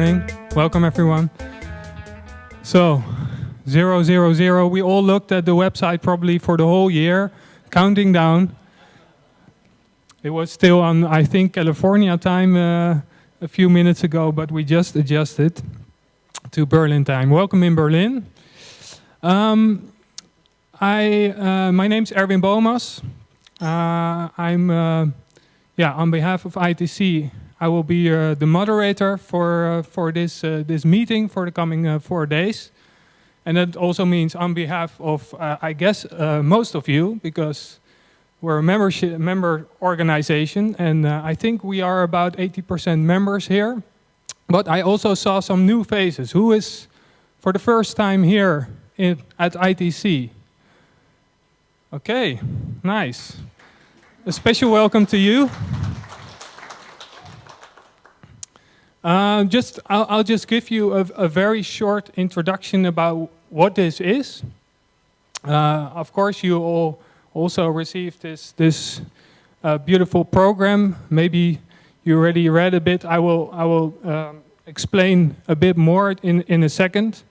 morning. Welcome, everyone. So, 000, we all looked at the website probably for the whole year, counting down. It was still on, I think, California time a few minutes ago, but we just adjusted to Berlin time. Welcome in Berlin. My name's Erwin Bomas. I'm on behalf of ITC. I will be the moderator for this meeting for the coming 4 days, and that also means on behalf of I guess most of you, because we're a member organization, and I think we are about 80% members here. But I also saw some new faces. Who is for the first time here at ITC? Okay, nice. A special welcome to you. I'll just give you a very short introduction about what this is. Of course, you all also received this beautiful program. Maybe you already read a bit. I will explain a bit more in a second.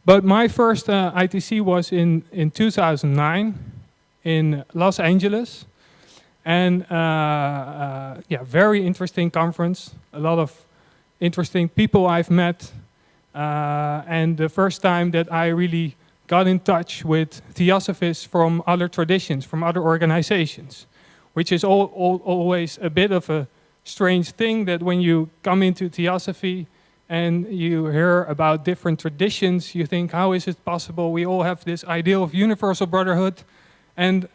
But my first ITC was in 2009 in Los Angeles. And very interesting conference. A lot of interesting people I've met. And the first time that I really got in touch with Theosophists from other traditions, from other organizations, which is always a bit of a strange thing, that when you come into Theosophy and you hear about different traditions, you think, how is it possible? We all have this ideal of universal brotherhood, and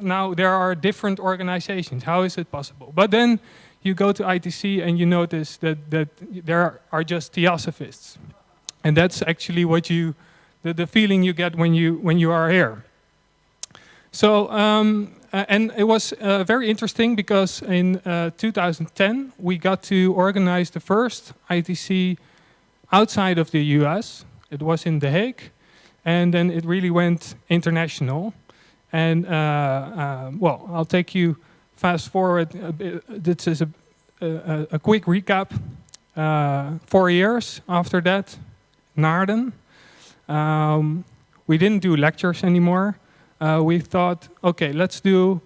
now there are different organizations. How is it possible? But then you go to ITC and you notice that there are just Theosophists, and that's actually what the feeling you get when you are here. So, and it was very interesting because in 2010 we got to organize the first ITC outside of the US. It was in The Hague, and then it really went international. And I'll take you fast forward a bit. This is a quick recap. 4 years after that, Naarden. We didn't do lectures anymore. We thought, okay, let's do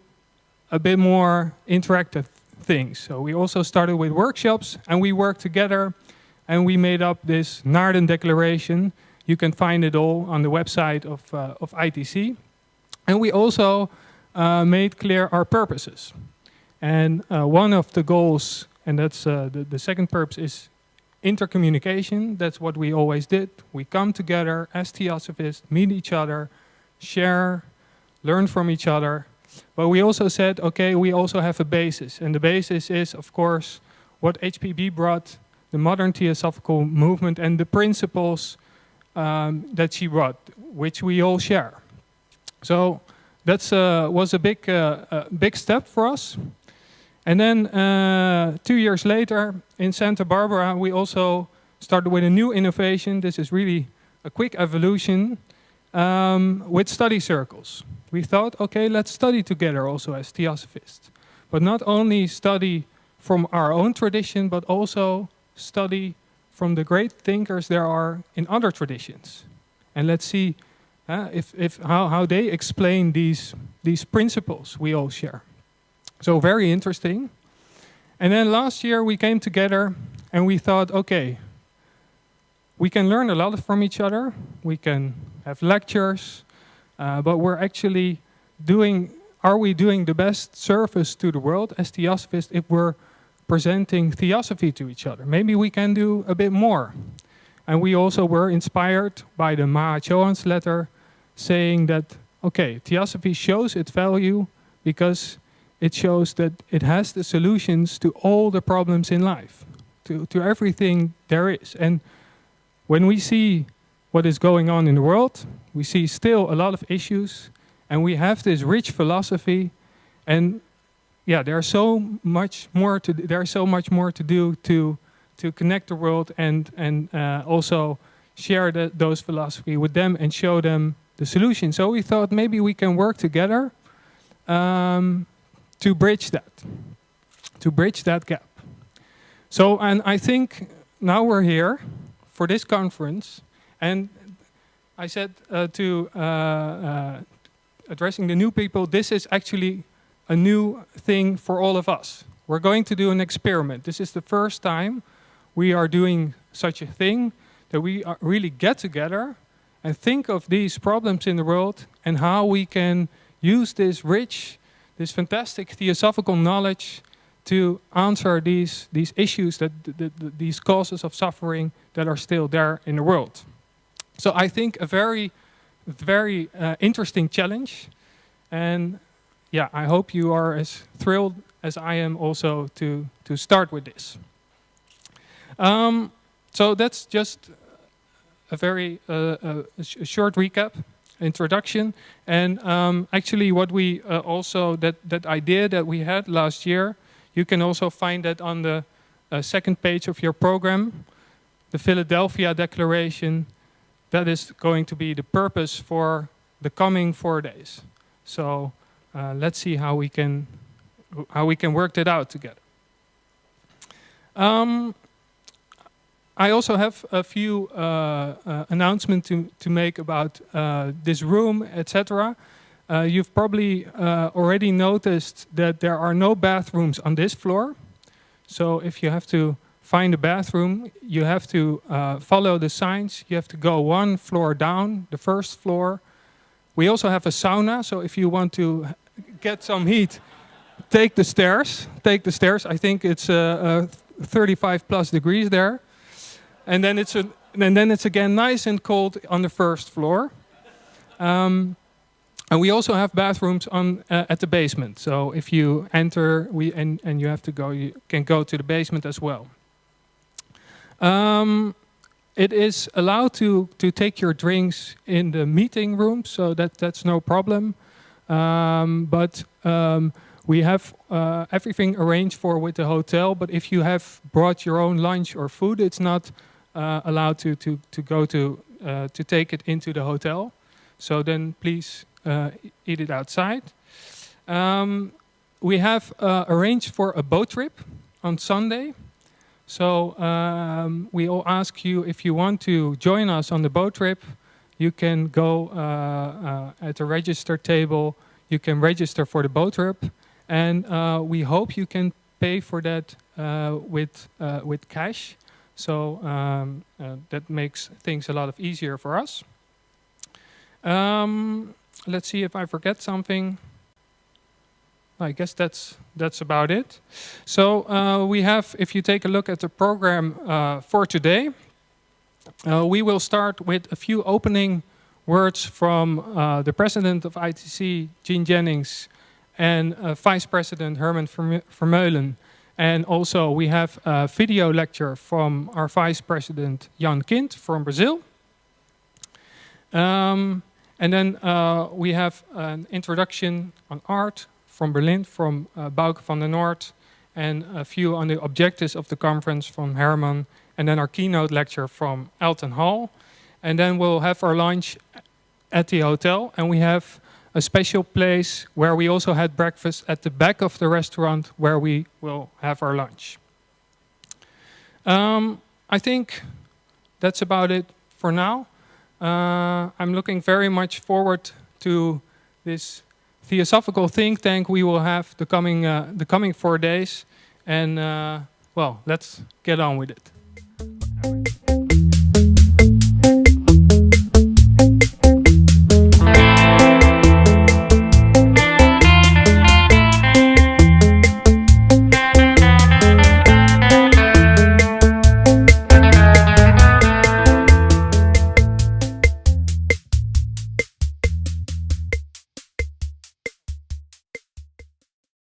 a bit more interactive things. So we also started with workshops, and we worked together, and we made up this Naarden Declaration. You can find it all on the website of ITC. And we also made clear our purposes. And one of the goals, and that's the second purpose, is intercommunication. That's what we always did. We come together as Theosophists, meet each other, share, learn from each other. But we also said, okay, we also have a basis. And the basis is, of course, what HPB brought, the modern Theosophical movement, and the principles that she brought, which we all share. So that was a big step for us. And then 2 years later, in Santa Barbara, we also started with a new innovation. This is really a quick evolution with study circles. We thought, okay, let's study together also as Theosophists. But not only study from our own tradition, but also study from the great thinkers there are in other traditions. And let's see how they explain these principles we all share. So very interesting. And then last year we came together and we thought, okay, we can learn a lot from each other. We can have lectures, but we're actually are we doing the best service to the world as Theosophists if we're presenting Theosophy to each other? Maybe we can do a bit more. And we also were inspired by the Mahachohan's letter, saying that, okay, Theosophy shows its value because it shows that it has the solutions to all the problems in life, to everything there is. And when we see what is going on in the world, we see still a lot of issues, and we have this rich philosophy, and there's so much more to do to connect the world and also share those philosophy with them and show them the solution. So we thought maybe we can work together to bridge that gap. So, and I think now we're here for this conference, and I said addressing the new people, this is actually a new thing for all of us. We're going to do an experiment. This is the first time we are doing such a thing, that we really get together and think of these problems in the world and how we can use this rich, this fantastic theosophical knowledge to answer these issues, these causes of suffering that are still there in the world. So I think a very, very interesting challenge. And yeah, I hope you are as thrilled as I am also to start with this. So that's just a very short recap, introduction. And actually what we also, that idea that we had last year, you can also find that on the second page of your program, the Philadelphia Declaration. That is going to be the purpose for the coming 4 days. So let's see how we can work that out together. I also have a few announcements to make about this room, etc. You've probably already noticed that there are no bathrooms on this floor. So if you have to find a bathroom, you have to follow the signs. You have to go one floor down, the first floor. We also have a sauna, so if you want to get some heat, take the stairs. Take the stairs. I think it's 35 plus degrees there. And then it's again nice and cold on the first floor. And we also have bathrooms at the basement. So if you enter and you have to go, you can go to the basement as well. It is allowed to take your drinks in the meeting room, so that's no problem. But we have everything arranged for with the hotel. But if you have brought your own lunch or food, it's not allowed to take it into the hotel. So then please eat it outside. We have arranged for a boat trip on Sunday. So we all ask you, if you want to join us on the boat trip, you can go at the register table. You can register for the boat trip, and we hope you can pay for that with cash. So that makes things a lot of easier for us. Let's see if I forget something. I guess that's about it. So we have, if you take a look at the program for today, we will start with a few opening words from the president of ITC, Jean Jennings, and Vice President Herman Vermeulen. And also we have a video lecture from our Vice President Jan Kind from Brazil. And then we have an introduction on art from Berlin, from Bouke van der Noord, and a few on the objectives of the conference from Herman, and then our keynote lecture from Elton Hall. And then we'll have our lunch at the hotel, and we have a special place where we also had breakfast at the back of the restaurant where we will have our lunch. I think that's about it for now. I'm looking very much forward to this Theosophical think tank we will have the coming 4 days, and well, let's get on with it.